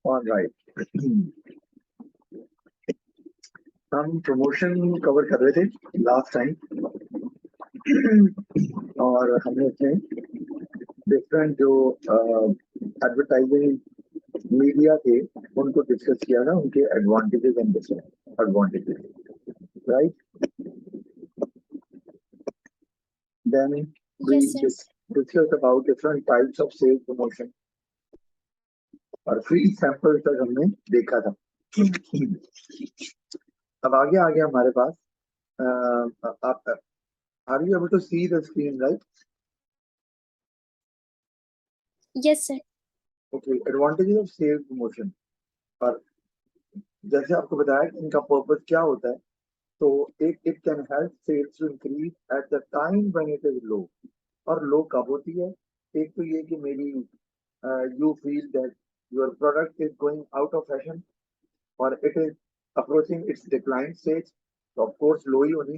Alright. हम promotion cover कर रहे थे लास्ट टाइम और हमने उसमें डिफरेंट जो एडवर्टाइजिंग मीडिया थे उनको डिस्कस किया था, उनके advantages and disadvantages, right? Then we Yes, sir. Discuss about different types of sales promotion और फ्री सैंपल तक हमने देखा था। अब आगे आ गया हमारे पास, आप are you able to see the screen, right? Yes, sir. Okay, advantages of sales promotion. और जैसे आपको बताया कि इनका पर्पस क्या होता है, तो it can help sales to increase at the time when it is low. और लो कब होती है? एक तो ये कि मेरी you feel that your product is going out of fashion और it is approaching its decline stage, तो ऑफ कोर्स लो ही होनी।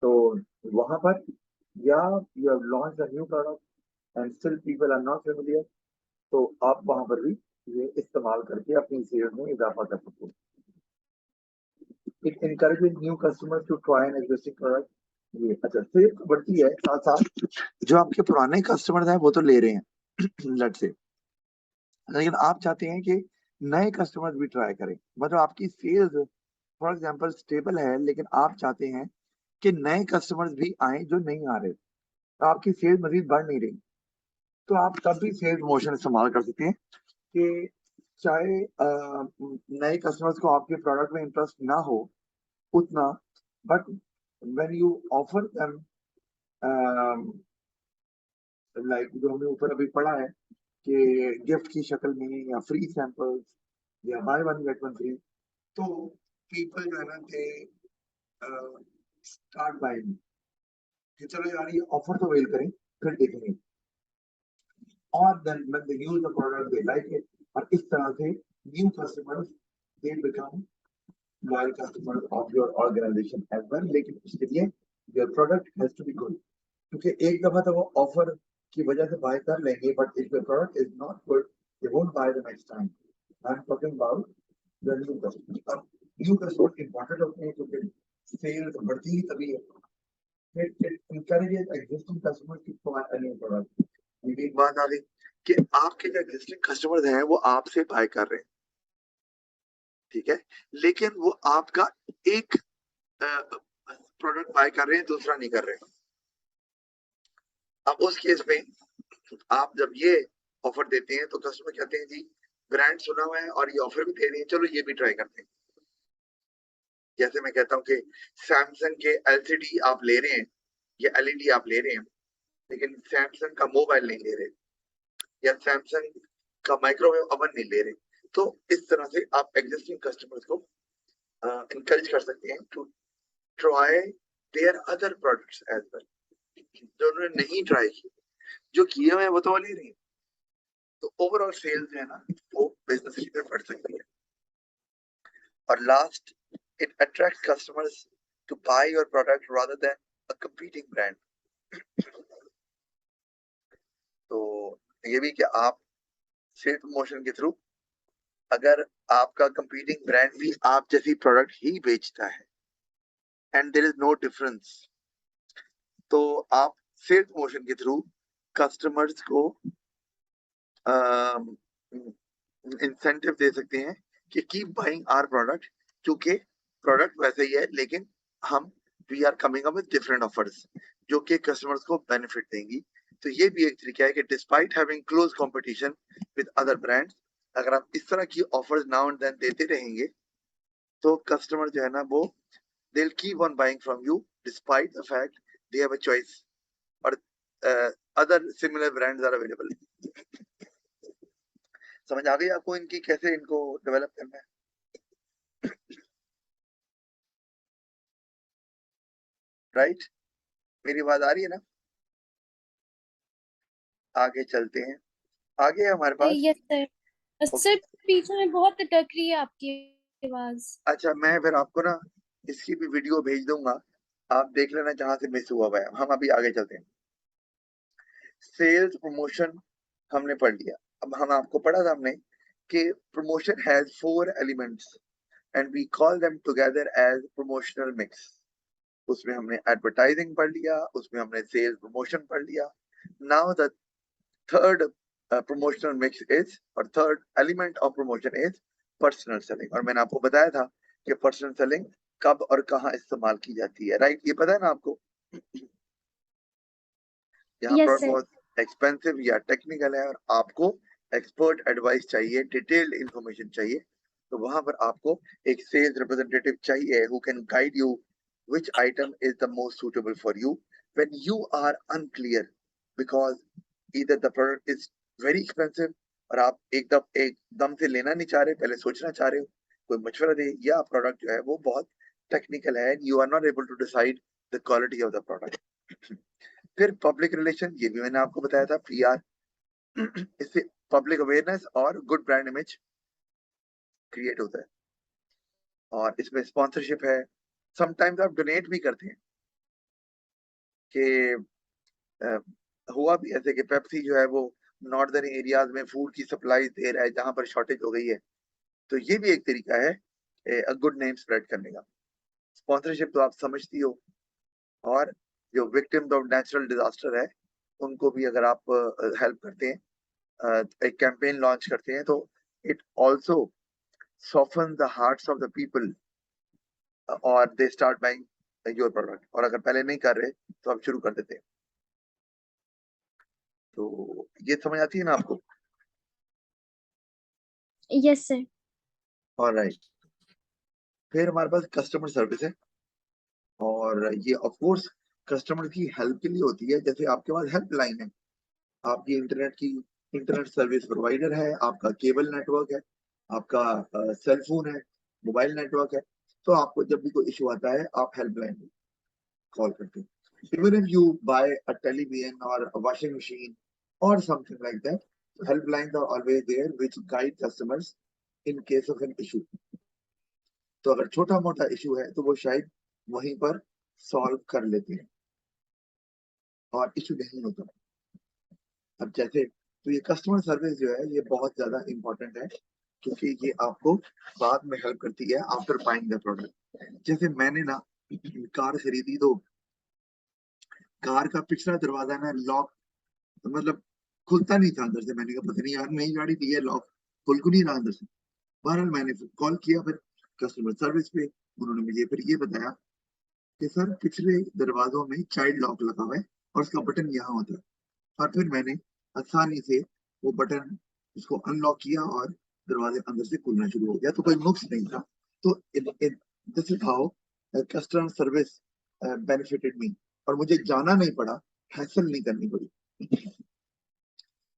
तो वहां पर, या you have launch a new product and still people are not familiar, तो आप वहां पर भी ये इस्तेमाल करके अपनी सेल्स में इजाफा कर सकते हो। It encourages new customers to try an existing product. ये अच्छा, सेल्स बढ़ती है, साथ साथ जो आपके पुराने कस्टमर्स हैं वो तो ले रहे हैं लेट्स से, लेकिन आप चाहते हैं कि नए कस्टमर्स भी ट्राई करें। मतलब आपकी सेल्स फॉर एग्जांपल स्टेबल है, लेकिन आप चाहते हैं कि नए कस्टमर्स भी आए जो नहीं आ रहे, तो आपकी सेल्स मजीद बढ़ नहीं रही, तो आप तब भी सेल्स प्रमोशन इस्तेमाल कर सकते हैं कि चाहे नए कस्टमर्स को आपके प्रोडक्ट में इंटरेस्ट ना हो उतना, but when you offer them, like जो हमने ऊपर अभी पढ़ा है कि गिफ्ट की शक्ल में या फ्री सैंपल्स या bye one get one free, तो पीपल जो है ना दे स्टार्ट बाइंग कि चलो यार ये ऑफर तो वेल करें, फिर देखेंगे, और then when they use the product they like it, और इस तरह से new customers they become loyal customers of your organisation as well. लेकिन उसके लिए your product has to be good, क्योंकि एक दफा तो वो ऑफर की वजह से बाय कर लेंगे, but if your product is not good they won't by the next time. I am talking about the new customer. अब न्यू कस्टमर इंपॉर्टेंट होते हैं क्योंकि सेल्स बढ़ती ही तभी है। It encourages existing customers to buy a new product। ये एक बात आ गई कि आपके जो एग्जिस्टिंग कस्टमर्स हैं वो आपसे बाय कर रहे हैं, ठीक है, लेकिन वो आपका एक प्रोडक्ट बाय कर रहे हैं, दूसरा नहीं कर रहे हैं। अब उस केस में आप जब ये ऑफर देते हैं तो कस्टमर कहते हैं जी ब्रांड सुना हुआ है और ये ऑफर भी दे रही है, चलो ये भी ट्राई करते हैं। जैसे मैं कहता हूँ कि सैमसंग के एलसीडी आप ले रहे हैं या एलईडी आप ले रहे हैं, लेकिन सैमसंग का मोबाइल नहीं ले रहे, या सैमसंग का माइक्रोवेव ओवन नहीं ले रहे, तो इस तरह से आप एग्जिस्टिंग कस्टमर्स को encourage कर सकते हैं to try their other products as well। जो उन्होंने नहीं ट्राई किए, जो किए हुए हैं वो तो ले रही है, तो ओवरऑल सेल्स जो है ना वो बिजनेस में बढ़ सकती है। और last, it attract customers to buy your product rather than a competing brand. तो ये भी कि आप सेल प्रमोशन के थ्रू, अगर आपका कंपीटिंग ब्रांड भी आप जैसी प्रोडक्ट ही बेचता है and there is no difference, तो आप सेल प्रमोशन के थ्रू कस्टमर्स को इंसेंटिव दे सकते हैं कि कीप बाइंग आवर प्रोडक्ट, क्योंकि प्रोडक्ट वैसे ही है, लेकिन हम we are coming up with different offers जो कि कस्टमर्स को बेनिफिट देंगी। तो ये भी एक तरीका है कि despite having close competition with other brands, अगर आप इस तरह की ऑफर्स नाउ एंड देन देते रहेंगे तो कस्टमर जो है ना वो they will keep on buying from you despite the fact they have a choice और other similar brands are available. समझ आ गई आपको इनकी कैसे इनको डेवलप करना है, राइट? मेरी बात आ रही है ना? आगे चलते हैं, आगे हमारे पास। Yes, sir. सर पीछे में बहुत अटक रही है आपकी आवाज। अच्छा, मैं फिर आपको ना इसकी भी वीडियो भेज दूंगा, आप देख लेना जहां से मिस हुआ है। हम अभी आगे चलते हैं। सेल्स प्रमोशन हमने पढ़ लिया। अब हम आपको पढ़ा था हमने कि promotion has 4 elements and we call them together as promotional mix. उसमें हमने advertising पढ़ लिया, उसमें हमने sales promotion पढ़ लिया. Now the third promotional mix is, or third element of promotion is personal selling. और मैंने आपको बताया था कि personal selling कब और कहाँ इस्तेमाल की जाती है, राइट? ये पता है ना आपको? यहाँ Yes, पर sir. बहुत एक्सपेंसिव या टेक्निकल है और आपको एक्सपर्ट एडवाइस चाहिए, डिटेल्ड इंफॉर्मेशन चाहिए, तो वहां पर आपको एक सेल्स रिप्रेजेंटेटिव चाहिए who can guide you which item is the most suitable for you when you are unclear, because either the product is very expensive और आप एकदम से लेना नहीं चाह रहे, पहले सोचना चाह रहे हो, कोई मशवरा दे, या प्रोडक्ट जो है वो बहुत टेक्निकल है, you are not able to decide the quality of the product. फिर पब्लिक रिलेशन, ये भी मैंने आपको बताया था, PR. इससे पब्लिक अवेयरनेस और गुड ब्रांड इमेज क्रिएट होता है. और इसमें स्पॉन्सरशिप है, समटाइम्स आप डोनेट भी करते हैं कि हुआ भी ऐसे कि पेप्सी जो है वो नॉर्दर्न एरियाज में फूड की सप्लाई दे रहा है जहां पर शॉर्टेज हो गई है, तो ये भी एक तरीका है गुड नेम स्प्रेड करने का. स्पॉन्सरशिप तो आप समझती हो. और जो विक्टिम्स ऑफ नेचुरल डिजास्टर है उनको भी अगर आप हेल्प करते हैं, एक कैंपेन लॉन्च करते हैं, तो it also soften the hearts of the people और they start buying your product. और अगर पहले नहीं कर रहे तो आप शुरू कर देते हैं. तो ये समझ आती है ना आपको? Yes, sir. ऑलराइट. फिर हमारे पास कस्टमर सर्विस है और ये ऑफ कोर्स कस्टमर की हेल्प के लिए होती है. जैसे आपके पास हेल्पलाइन है, आपकी इंटरनेट सर्विस प्रोवाइडर है, आपका केबल नेटवर्क है, आपका सेल फोन है, मोबाइल नेटवर्क है, तो आपको जब भी कोई इशू आता है आप हेल्पलाइन कॉल करते हैं. Even if you buy a television or a washing machine or something like that, helplines are always there which guide customers in case of an issue. तो अगर छोटा मोटा इशू है तो वो शायद वहीं पर सॉल्व कर लेते हैं और इशू नहीं होता. अब जैसे तो ये कस्टमर सर्विस जो है ये बहुत ज्यादा इंपॉर्टेंट है क्योंकि ये आपको बाद में हेल्प करती है आफ्टर बाइंग द प्रोडक्ट. जैसे मैंने ना कार खरीदी तो कार का पिछला दरवाजा ना लॉक, मतलब खुलता नहीं था अंदर से. मैंने कहा पता नहीं यार, नई गाड़ी ली है, लॉक खुल क्यों नहीं रहा अंदर से. बहरहाल मैंने कॉल किया फिर कस्टमर सर्विस पे. उन्होंने मुझे फिर ये बताया कि सर पिछले दरवाजों में चाइल्ड लॉक लगा हुआ है और उसका बटन यहाँ होता है. और फिर मैंने आसानी से वो बटन उसको अनलॉक किया और दरवाजे अंदर से खुलना शुरू हो गया. तो कोई नुक्स नहीं था. तो this is how customer service benefited me. और मुझे जाना नहीं पड़ा, हैसल नहीं करनी पड़ी.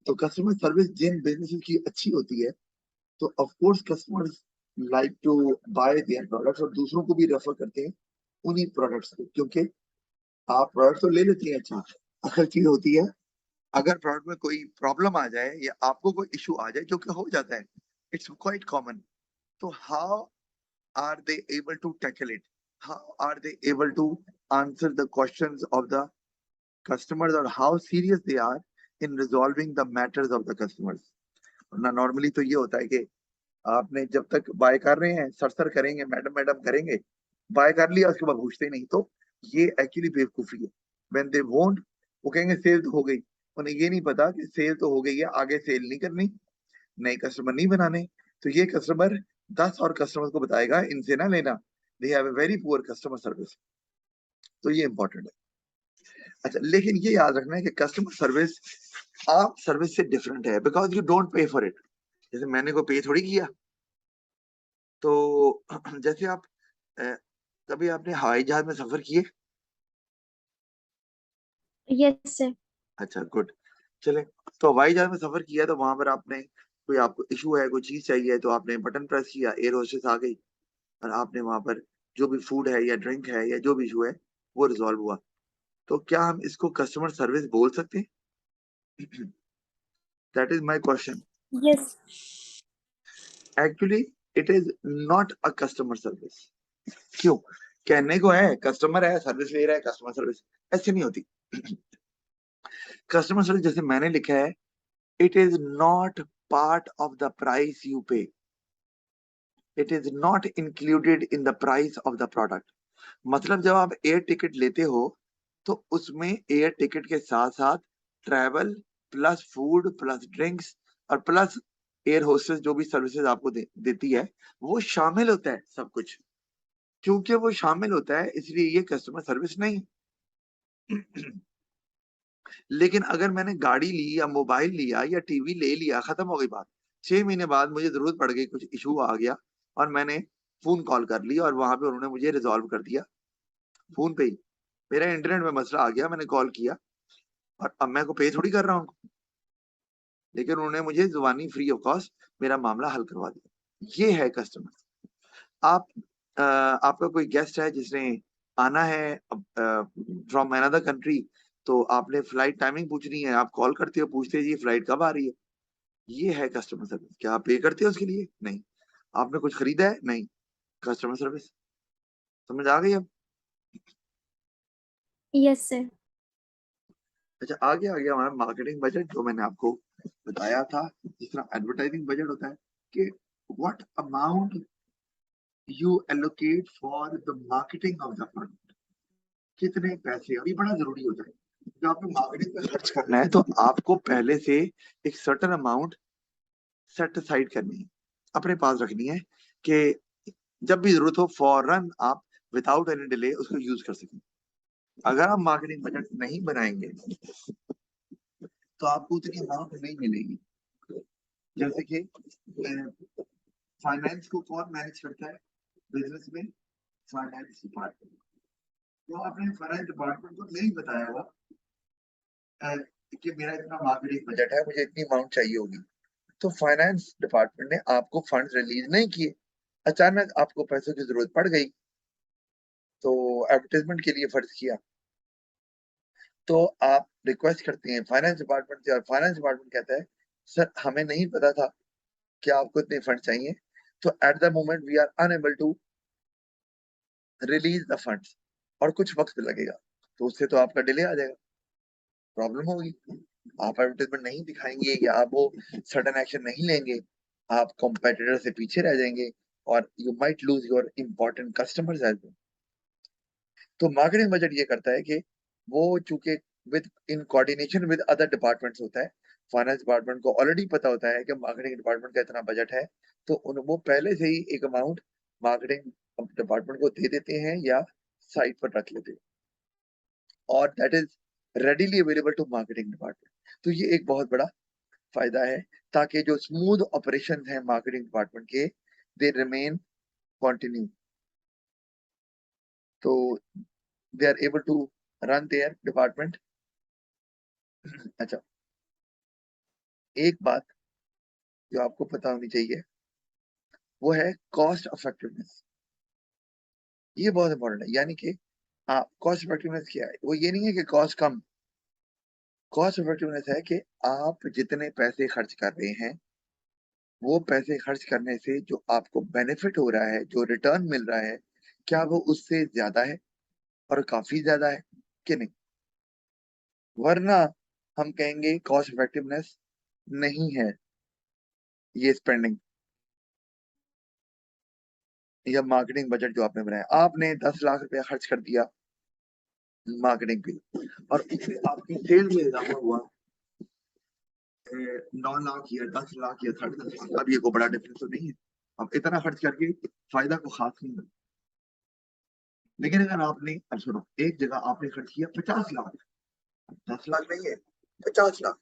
तो कस्टमर सर्विस जिन बिजनेस की अच्छी होती है तो of course customers like to buy their products और दूसरों को भी रेफर करते हैं उन्हीं प्रोडक्ट्स को, क्योंकि आप प्रोडक्ट तो ले लेते हैं. अच्छा, असल चीज होती है अगर प्रोडक्ट में कोई प्रॉब्लम आ जाए या आपको कोई इशू आ जाए, जो कि हो जाता है, इट्स क्वाइट कॉमन, तो how are they able to tackle it, how are they able to answer the questions of the customers और how serious they are in resolving the matters of the customers. ना normally तो ये होता है कि आपने जब तक बाय कर रहे हैं सर करेंगे, मैडम मैडम करेंगे, बाय कर लिया उसके बाद पूछते नहीं, तो ये एक्चुअली बेवकूफी है. व्हेन दे वोंट, वो कहेंगे सेल तो हो गई, उन्हें ये नहीं पता कि सेल तो हो गई है, आगे सेल नहीं करनी, नए कस्टमर नहीं बनाने. तो ये कस्टमर 10 और कस्टमर को बताएगा इनसे ना लेना, दे have a very poor customer service. तो ये इंपॉर्टेंट है. अच्छा, लेकिन ये याद रखना है कि कस्टमर सर्विस आप सर्विस से डिफरेंट है because you don't pay for it. जैसे मैंने को पे थोड़ी किया. तो जैसे आप कभी आपने हवाई जहाज में सफर किए? Yes, sir. अच्छा, गुड. चले, तो हवाई जहाज में सफर किया तो वहां पर आपने कोई आपको इशू है, कोई चीज चाहिए, तो आपने बटन प्रेस किया, एयर होस्टेस आ गई और आपने वहां पर जो भी फूड है या ड्रिंक है या जो भी इशू है वो रिजॉल्व हुआ. तो क्या हम इसको कस्टमर सर्विस बोल सकते हैं? That is my question. Yes. Actually it is not a customer service. क्यों? कहने को है कस्टमर है, सर्विस ले रहा है, कस्टमर सर्विस ऐसे नहीं होती. कस्टमर सर्विस जैसे मैंने लिखा है, it is not part of the price you pay. It is not included in the price of the product. मतलब जब आप एयर टिकट लेते हो तो उसमें एयर टिकट के साथ साथ travel plus food plus drinks और प्लस एयर होस्टेस जो भी सर्विसेज आपको देती है वो शामिल होता है सब कुछ। क्योंकि वो शामिल होता है इसलिए ये कस्टमर सर्विस नहीं। लेकिन अगर मैंने गाड़ी ली या मोबाइल लिया या टीवी ले लिया, खत्म हो गई बात। 6 महीने बाद मुझे जरूरत पड़ गई, कुछ इशू आ गया और मैंने फोन कॉल कर ली और वहां पे उन्होंने मुझे रिजॉल्व कर दिया फोन पे ही। मेरा इंटरनेट में मसला आ गया, मैंने कॉल किया और अब मैं को पे थोड़ी कर रहा हूँ, लेकिन उन्होंने मुझे जुबानी फ्री ऑफ कॉस्ट मेरा मामला हल करवा दिया। ये है कस्टमर। आप आपका कोई गेस्ट है जिसने आना है फ्रॉम अनदर कंट्री, तो आपने फ्लाइट टाइमिंग पूछनी है, आप कॉल करते हो, पूछते हैं जी फ्लाइट कब आ रही है। ये है कस्टमर सर्विस। क्या आप पे करते हो उसके लिए? नहीं। आपने कुछ खरीदा है? नहीं। Customer service. समझ आ गई अब? Yes sir. अच्छा, आगे आ गया हमारा मार्केटिंग बजट, जो मैंने आपको बताया था। जिस तरह एडवर्टाइजिंग बजट होता है कि what amount U allocate for the marketing of the product, कितने पैसे, अभी बड़ा जरूरी होता है। जब आपको मार्केटिंग पे खर्च करना है तो आपको पहले से एक सर्टेन अमाउंट सेट असाइड करनी है, अपने पास रखनी है कि जब भी जरूरत हो फौरन आप विदाउट एनी डिले उसको यूज कर सकें। अगर आप मार्केटिंग बजट नहीं बनाएंगे तो आपको उतनी अमाउंट नहीं मिलेगी। जैसे कि फाइनेंस को कौन मैनेज करता है बिजनेस में? Finance department. तो आपने फाइनेंस डिपार्टमेंट को नहीं बताया हुआ कि मेरा इतना मार्केटिंग बजट है, मुझे इतनी अमाउंट चाहिए होगी, तो फाइनेंस डिपार्टमेंट ने आपको फंड रिलीज नहीं किए, अचानक आपको पैसों की जरूरत पड़ गई तो एडवर्टाइजमेंट के लिए फर्ज किया, तो आप रिक्वेस्ट करते हैं फाइनेंस डिपार्टमेंट से और फाइनेंस डिपार्टमेंट कहता है सर हमें नहीं पता था कि आपको इतने फंड चाहिए, तो at the moment we are unable to release the funds, और कुछ वक्त लगेगा, तो उससे तो आपका डिले आ जाएगा, प्रॉब्लम होगी। आप एडवर्टाइजमेंट नहीं दिखाएंगे या आप वो सडन एक्शन नहीं लेंगे, आप कॉम्पिटिटर से पीछे रह जाएंगे और you might lose your important customers as well. तो मार्केटिंग बजट ये करता है कि वो चूंकि within coordination with other departments होता है, फाइनेंस डिपार्टमेंट को ऑलरेडी पता होता है कि मार्केटिंग डिपार्टमेंट का इतना बजट है, तो वो पहले से ही एक अमाउंट मार्केटिंग डिपार्टमेंट को दे देते हैं या साइट पर रख लेते हैं, और that is readily available to marketing department. तो ये एक बहुत बड़ा फायदा है, ताकि जो स्मूथ ऑपरेशन है मार्केटिंग डिपार्टमेंट के, दे रिमेन कंटिन्यू, तो they are able to run their department. अच्छा, एक बात जो आपको पता होनी चाहिए वो है कॉस्ट इफेक्टिवनेस। ये बहुत इंपॉर्टेंट है, यानी कि कॉस्ट इफेक्टिवनेस क्या है? वो ये नहीं है कि कॉस्ट कम, कॉस्ट इफेक्टिवनेस है कि आप जितने पैसे खर्च कर रहे हैं वो पैसे खर्च करने से जो आपको बेनिफिट हो रहा है, जो रिटर्न मिल रहा है, क्या वो उससे ज्यादा है और काफी ज्यादा है कि नहीं। वरना हम कहेंगे कॉस्ट इफेक्टिवनेस नहीं है ये स्पेंडिंग या मार्केटिंग बजट जो आपने बनाया। आपने 10 लाख रुपया खर्च कर दिया मार्केटिंग पे और उससे आपकी सेल्स में इजाफा हुआ 9 लाख या 10 लाख या 10.5 लाख। अब ये कोई बड़ा डिफरेंस तो नहीं है, अब इतना खर्च करके फायदा को खास नहीं है। लेकिन अगर आपने, अब सुनो, एक जगह आपने खर्च किया 50 लाख, 10 लाख नहीं है, 50 लाख,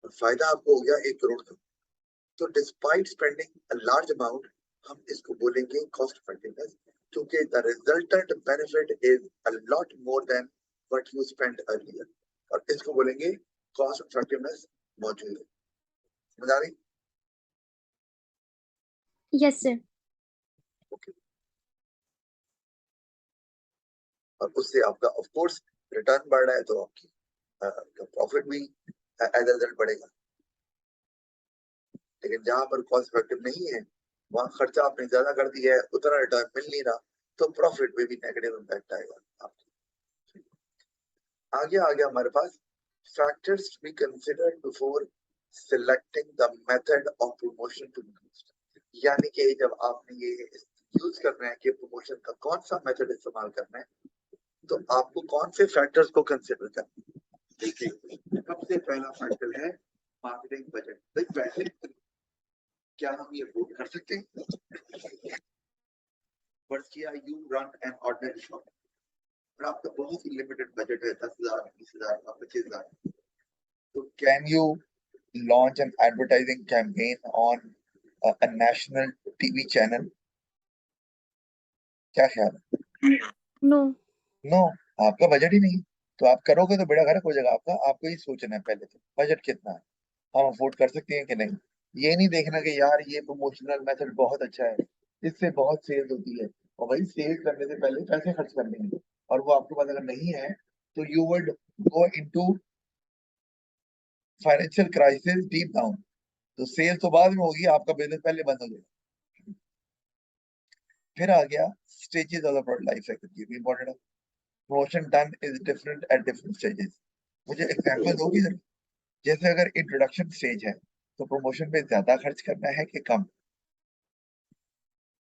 और फायदा आपको हो गया 1 करोड़ का, तो despite spending a large amount हम इसको बोलेंगे कॉस्ट इफेक्टिवनेस, क्योंकि the resultant benefit is a lot more than what you spent earlier, और इसको बोलेंगे कॉस्ट इफेक्टिवनेस मौजूद है। समझ आ रही? Yes sir. ओके। और उससे आपका ऑफ कोर्स रिटर्न बढ़ रहा है तो आपकी प्रॉफिट भी एज रिजल्ट बढ़ेगा। लेकिन जहां पर कॉस्ट इफेक्टिव नहीं है, वहां खर्चा आपने ज्यादा कर दिया है, उतना रिटर्न मिल नहीं रहा, तो प्रॉफिट में भी नेगेटिव इम्पैक्ट आएगा आपको। आगे आ गया हमारे पास factors to be considered before selecting the method of promotion to be used. यानी कि जब आपने ये यूज करना है कि प्रमोशन का कौन सा मेथड इस्तेमाल करना है, तो आपको कौन से फैक्टर्स को कंसिडर करना है। देखिए, सबसे पहला फैक्टर है मार्केटिंग बजट। भाई पैसे क्या हम ये अफोर्ड कर सकते हैं? फर्स्ट किया, you run an ordinary shop और आपका बहुत ही लिमिटेड बजट है, 10,000, 20,000, 25,000, तो can you launch an advertising campaign on a national TV channel? क्या ख्याल है? नो नो, आपका बजट ही नहीं, तो आप करोगे तो बेड़ा गर्क हो जाएगा आपका। आपको ये सोचना है पहले तो बजट कितना है, हम अफोर्ड कर सकते हैं कि नहीं। ये नहीं देखना कि यार ये प्रमोशनल मेथड बहुत अच्छा है, इससे बहुत सेल्स होती है, और भाई सेल्स करने से पहले पैसे खर्च करने हैं, और वो आपके पास अगर नहीं है तो you would go into financial crisis deep down. तो सेल्स तो बाद में होगी, आपका बिजनेस पहले बंद हो जाएगा। फिर आ गया stages of the product life cycle, ये भी इंपॉर्टेंट है। Promotion done is different at different stages. मुझे एग्जांपल दोगी जरा? जैसे अगर इंट्रोडक्शन स्टेज है तो प्रमोशन पे ज्यादा खर्च करना है कि कम,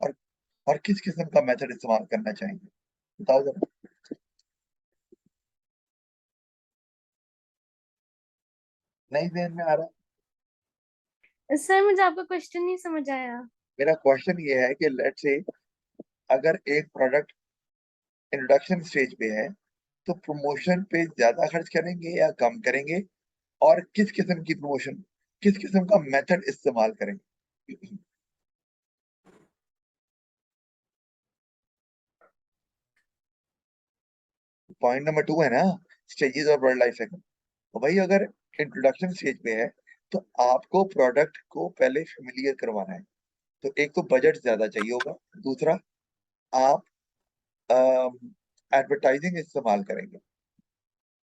और और किस किस्म का मेथड इस्तेमाल करना चाहेंगे, बताओ जरा। नहीं ध्यान में आ रहा? सर, मुझे आपका क्वेश्चन नहीं समझ आया। मेरा क्वेश्चन ये है कि लेट्स से अगर एक प्रोडक्ट इंट्रोडक्शन स्टेज पे है तो प्रमोशन पे ज्यादा खर्च करेंगे या कम करेंगे, और किस किस्म की प्रमोशन, किस किस्म का मेथड इस्तेमाल करेंगे। पॉइंट नंबर 2 है ना, stages of product life cycle. तो भाई अगर इंट्रोडक्शन स्टेज पे है तो आपको प्रोडक्ट को पहले फेमिलियर करवाना है, तो एक तो बजट ज्यादा चाहिए होगा, दूसरा आप एडवर्टाइजिंग इस्तेमाल करेंगे,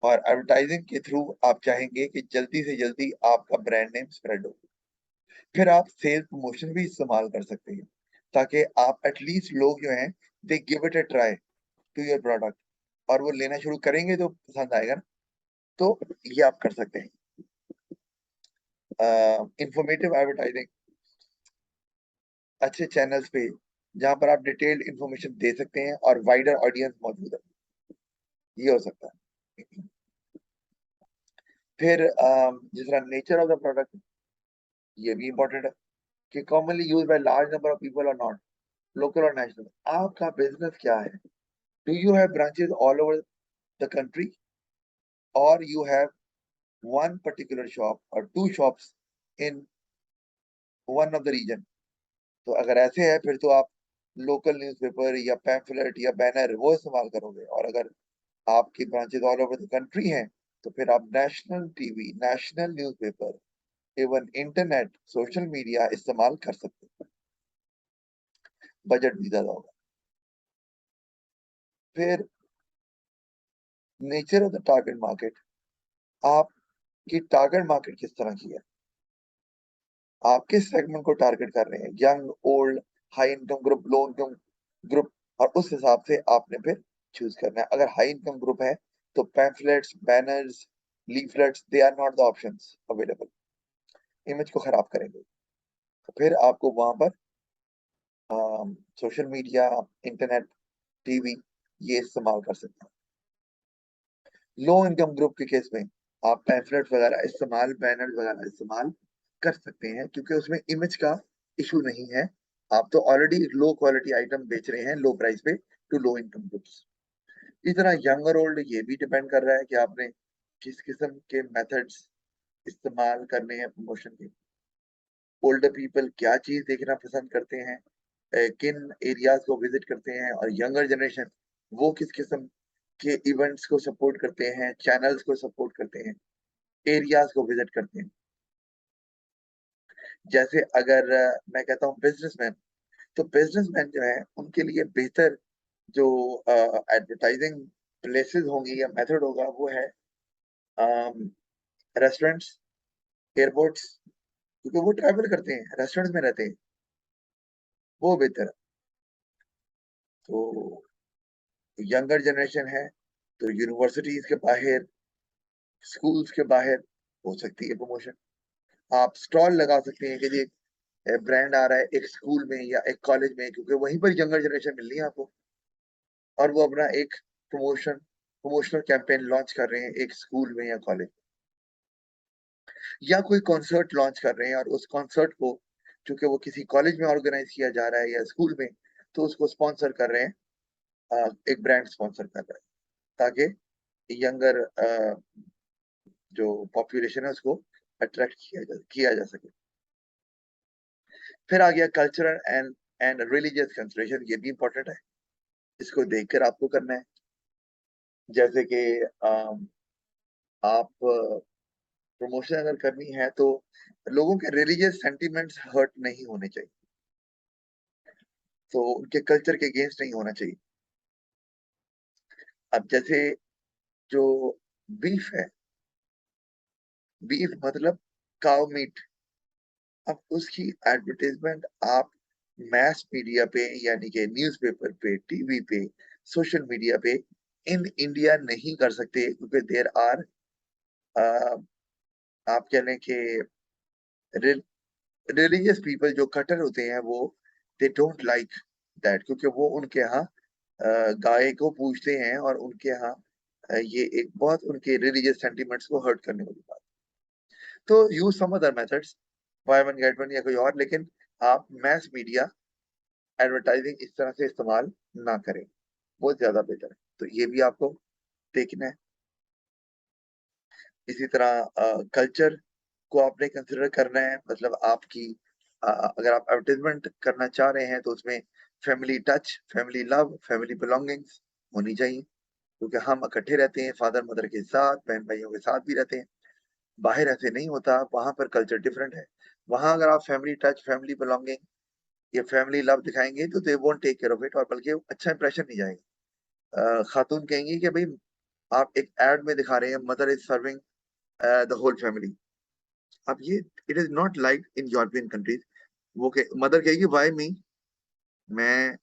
और एडवर्टाइजिंग के थ्रू आप चाहेंगे कि जल्दी से जल्दी आपका ब्रांड नेम स्प्रेड हो। फिर आप सेल्स प्रमोशन भी इस्तेमाल कर सकते हैं, ताकि आप एटलीस्ट लोग जो हैं they give it a try to your product, और वो लेना शुरू करेंगे तो पसंद आएगा ना। तो ये आप कर सकते हैं। इंफॉर्मेटिव एडवर्टाइजिंग, अच्छे चैनल्स पे जहां पर आप डिटेल्ड इंफॉर्मेशन दे सकते हैं और वाइडर ऑडियंस मौजूद है, ये हो सकता है। फिर जिस तरह नेचर ऑफ द प्रोडक्ट, ये भी इंपॉर्टेंट है कि commonly use by large number of people और नॉट, लोकल और नेशनल। आपका बिजनेस क्या है? Do you have branches all over the country, और you have one particular shop और two shops in one of the region? तो अगर ऐसे है फिर तो आप लोकल न्यूज़पेपर या पैम्फलेट या बैनर वो इस्तेमाल करोगे, और अगर आपकी branches all over the country हैं तो फिर आप national TV, national newspaper, even internet, social media इस्तेमाल कर सकते हैं। बजट भी ज्यादा होगा। फिर nature of the target market, आपकी टारगेट मार्केट किस तरह की है, आप किस सेगमेंट को टारगेट कर रहे हैं, young, old, high income group, low income group, और उस हिसाब से आपने फिर चूज करना है। अगर हाई इनकम ग्रुप है तो pamphlets, banners, leaflets, they are not the options available, image को खराब करेंगे। तो फिर आपको वहां पर सोशल मीडिया, इंटरनेट, टीवी ये इस्तेमाल कर सकते हैं। लो इनकम ग्रुप के केस में आप पैम्फलेट वगैरह इस्तेमाल, बैनर वगैरह इस्तेमाल कर सकते हैं, क्योंकि उसमें इमेज का इशू नहीं है। आप तो ऑलरेडी लो क्वालिटी आइटम बेच रहे हैं लो प्राइस पे टू लो इनकम ग्रुप्स। इस तरह यंग और ओल्ड ये भी डिपेंड कर रहा है कि आपने किस किस्म के मेथड्स इस्तेमाल करने हैं प्रमोशन के। ओल्डर पीपल क्या चीज देखना पसंद करते हैं, किन एरियाज को विजिट करते हैं, और यंगर जनरेशन वो किस किस्म के इवेंट्स को सपोर्ट करते हैं, चैनल्स को सपोर्ट करते हैं, एरियाज को विजिट करते हैं। जैसे अगर मैं कहता हूँ बिजनेसमैन, तो बिजनेसमैन जो है उनके लिए बेहतर जो एडवर्टाइजिंग प्लेसेस होंगी या मेथड होगा वो है रेस्टोरेंट्स, एयरपोर्ट्स, क्योंकि वो ट्रैवल करते हैं, रेस्टोरेंट्स में रहते हैं, वो बेहतर है। तो यंगर जनरेशन है तो यूनिवर्सिटीज के बाहर, स्कूल्स के बाहर हो सकती है प्रमोशन। आप स्टॉल लगा सकते हैं कि जी ब्रांड आ रहा है एक स्कूल में या एक कॉलेज में, क्योंकि वहीं पर यंगर जनरेशन मिलनी है आपको, और वो अपना एक प्रमोशनल कैंपेन लॉन्च कर रहे हैं एक स्कूल में या कॉलेज, या कोई कॉन्सर्ट लॉन्च कर रहे हैं और उस कॉन्सर्ट को चूंकि वो किसी कॉलेज में ऑर्गेनाइज किया जा रहा है या स्कूल में, तो उसको स्पॉन्सर कर रहे हैं, एक ब्रांड स्पॉन्सर कर रहा है, ताकि यंगर जो पॉपुलेशन है उसको अट्रैक्ट किया जा सके। फिर आ गया cultural and and religious consideration, ये भी इंपॉर्टेंट है, इसको देखकर आपको करना है। जैसे कि आप प्रमोशन अगर करनी है तो लोगों के रिलीजियस सेंटिमेंट्स हर्ट नहीं होने चाहिए, तो उनके कल्चर के अगेंस्ट नहीं होना चाहिए। अब जैसे जो बीफ है, बीफ मतलब काउ मीट, अब उसकी एडवर्टाइजमेंट आप मैस मीडिया पे यानी कि न्यूज़पेपर पे, टीवी पे, सोशल मीडिया पे इन इंडिया नहीं कर सकते, क्योंकि देर आर आप कह लें कि रिलीजियस पीपल जो कट्टर होते हैं वो दे डोंट लाइक दैट, क्योंकि वो उनके यहाँ गाय को पूजते हैं और उनके यहाँ ये एक बहुत उनके रिलीजियस सेंटिमेंट्स को हर्ट करने वाली बात। तो use some other methods, buy one get one या कोई और, लेकिन आप मैस मीडिया एडवर्टाइजिंग इस तरह से इस्तेमाल ना करें, बहुत ज्यादा बेहतर है। तो ये भी आपको देखना है। इसी तरह कल्चर को आपने कंसिडर करना है, मतलब आपकी अगर आप एडवर्टाइजमेंट करना चाह रहे हैं तो उसमें family touch, family love, family belongings होनी चाहिए, क्योंकि हम इकट्ठे रहते हैं फादर मदर के साथ, बहन भाइयों के साथ भी रहते हैं, बाहर ऐसे नहीं होता, वहां पर कल्चर डिफरेंट है। वहां अगर आप फैमिली टच, फैमिली बिलोंगिंग या फैमिली लव दिखाएंगे तो they won't take care of it, और बल्कि अच्छा इंप्रेशन नहीं जाएगा। खातून कहेंगी कि भाई आप एक एड में दिखा रहे हैं mother is serving the whole family, अब ये it is not like in European countries. वो मदर कहेगी वाई मी, मैं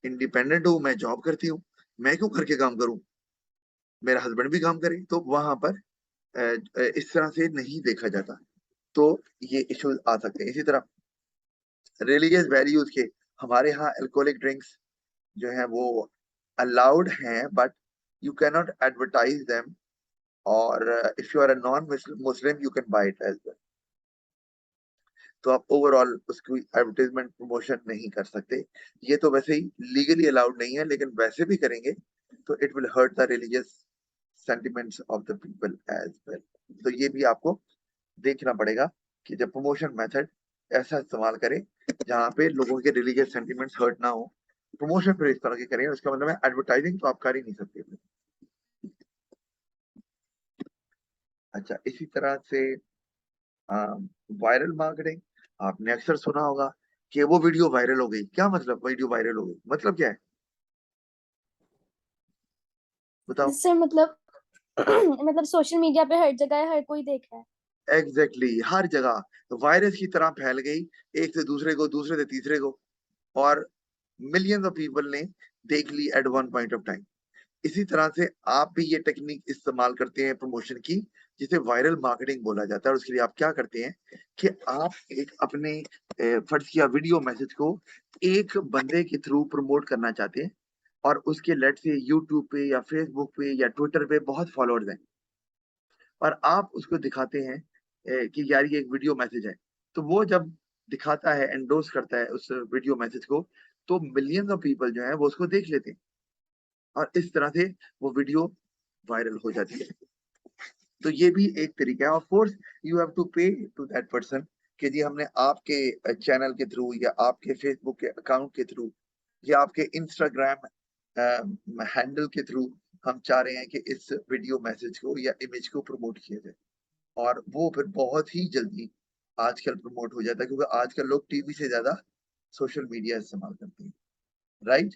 इंडिपेंडेंट हूँ, मैं जॉब करती हूँ, मैं क्यों घर के काम करूं, मेरा हस्बैंड भी काम करे, तो वहां पर इस तरह से नहीं देखा जाता, तो ये इश्यूज आ सकते हैं। इसी तरह रिलीजियस वैल्यूज के, हमारे यहाँ अल्कोहलिक ड्रिंक्स जो है वो अलाउड हैं, but you can not advertise them, और if you are a non Muslim you can buy it as well, तो आप ओवरऑल उसकी एडवर्टाइजमेंट प्रमोशन नहीं कर सकते। ये तो वैसे ही लीगली अलाउड नहीं है, लेकिन वैसे भी करेंगे तो it will hurt the religious sentiments of the people as well. तो ये भी आपको देखना पड़ेगा कि जब प्रमोशन मेथड ऐसा इस्तेमाल करें जहाँ पे लोगों के रिलीजियस सेंटिमेंट्स हर्ट ना हो, प्रमोशन फिर इस तरह के करें, उसका मतलब है एडवर्टाइजिंग तो आप कर ही नहीं सकते। अच्छा, इसी तरह से वायरल मार्केटिंग, आपने अक्सर सुना होगा कि वो वीडियो वायरल हो गई। क्या मतलब वीडियो वायरल हो गई, मतलब क्या है बताओ? इससे मतलब मतलब सोशल मीडिया पे हर जगह हर कोई देख रहा है। एग्जैक्टली exactly, हर जगह वायरस की तरह फैल गई, एक से दूसरे को, दूसरे से तीसरे को, और मिलियंस ऑफ पीपल ने देख ली at one point of time. इसी तरह से आप भी ये टेक्निक इस्तेमाल करते हैं प्रमोशन की, जिसे वायरल मार्केटिंग बोला जाता है। और उसके लिए आप क्या करते हैं कि आप एक अपने फर्ज किया वीडियो मैसेज को एक बंदे के थ्रू प्रमोट करना चाहते हैं, और उसके लेट से यूट्यूब पे या फेसबुक पे या ट्विटर पे बहुत फॉलोअर्स हैं, और आप उसको दिखाते हैं कि यार ये एक वीडियो मैसेज है, तो वो जब दिखाता है, एंडोर्स करता है उस वीडियो मैसेज को, तो मिलियंस ऑफ पीपल जो है वो उसको देख लेते हैं, और इस तरह से वो वीडियो वायरल हो जाती है। तो ये भी एक तरीका है। Of course you have to pay to that person, कि जी हमने आपके चैनल के थ्रू या आपके फेसबुक के अकाउंट के थ्रू या आपके इंस्टाग्राम हैंडल के थ्रू हम चाह रहे हैं कि इस वीडियो मैसेज को या इमेज को प्रमोट किया जाए, और वो फिर बहुत ही जल्दी आजकल प्रमोट हो जाता है, क्योंकि आजकल लोग टीवी से ज्यादा सोशल मीडिया इस्तेमाल करते हैं, राइट?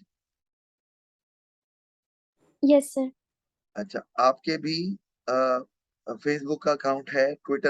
Yes sir. अच्छा, आपके भी फेसबुक का अकाउंट है, ट्विटर